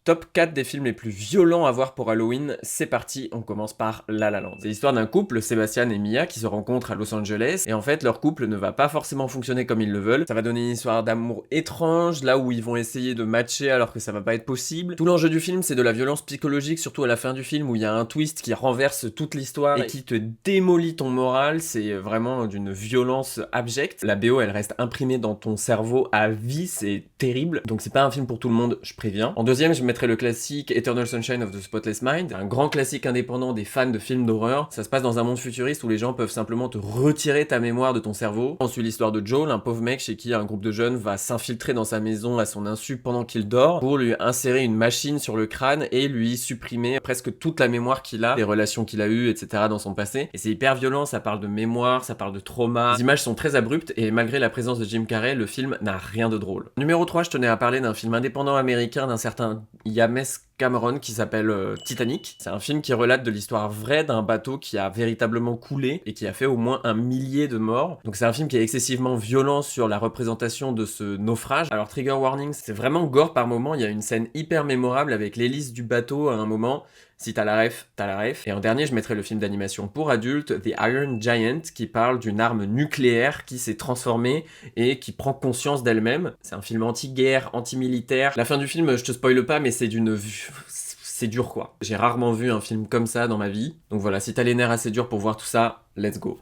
Top 4 des films les plus violents à voir pour Halloween, c'est parti, on commence par La La Land. C'est l'histoire d'un couple, Sébastien et Mia, qui se rencontrent à Los Angeles, et en fait leur couple ne va pas forcément fonctionner comme ils le veulent. Ça va donner une histoire d'amour étrange, là où ils vont essayer de matcher alors que ça va pas être possible. Tout l'enjeu du film, c'est de la violence psychologique, surtout à la fin du film, où il y a un twist qui renverse toute l'histoire et qui te démolit ton moral, c'est vraiment d'une violence abjecte. La BO, elle reste imprimée dans ton cerveau à vie, c'est terrible, donc c'est pas un film pour tout le monde, je préviens. En deuxième, je mettrais le classique Eternal Sunshine of the Spotless Mind, un grand classique indépendant des fans de films d'horreur. Ça se passe dans un monde futuriste où les gens peuvent simplement te retirer ta mémoire de ton cerveau. On suit l'histoire de Joel, un pauvre mec chez qui un groupe de jeunes va s'infiltrer dans sa maison à son insu pendant qu'il dort pour lui insérer une machine sur le crâne et lui supprimer presque toute la mémoire qu'il a, les relations qu'il a eues, etc. dans son passé. Et c'est hyper violent, ça parle de mémoire, ça parle de trauma. Les images sont très abruptes et malgré la présence de Jim Carrey, le film n'a rien de drôle. Numéro 3, je tenais à parler d'un film indépendant américain d'un certain James Cameron qui s'appelle Titanic. C'est un film qui relate de l'histoire vraie d'un bateau qui a véritablement coulé et qui a fait au moins 1 millier de morts. Donc c'est un film qui est excessivement violent sur la représentation de ce naufrage. Alors trigger warning, c'est vraiment gore par moment. Il y a une scène hyper mémorable avec l'hélice du bateau à un moment. Si t'as la ref, t'as la ref. Et en dernier, je mettrai le film d'animation pour adultes, The Iron Giant, qui parle d'une arme nucléaire qui s'est transformée et qui prend conscience d'elle-même. C'est un film anti-guerre, anti-militaire. La fin du film, je te spoile pas, mais c'est dur quoi. J'ai rarement vu un film comme ça dans ma vie. Donc voilà, si t'as les nerfs assez durs pour voir tout ça, let's go.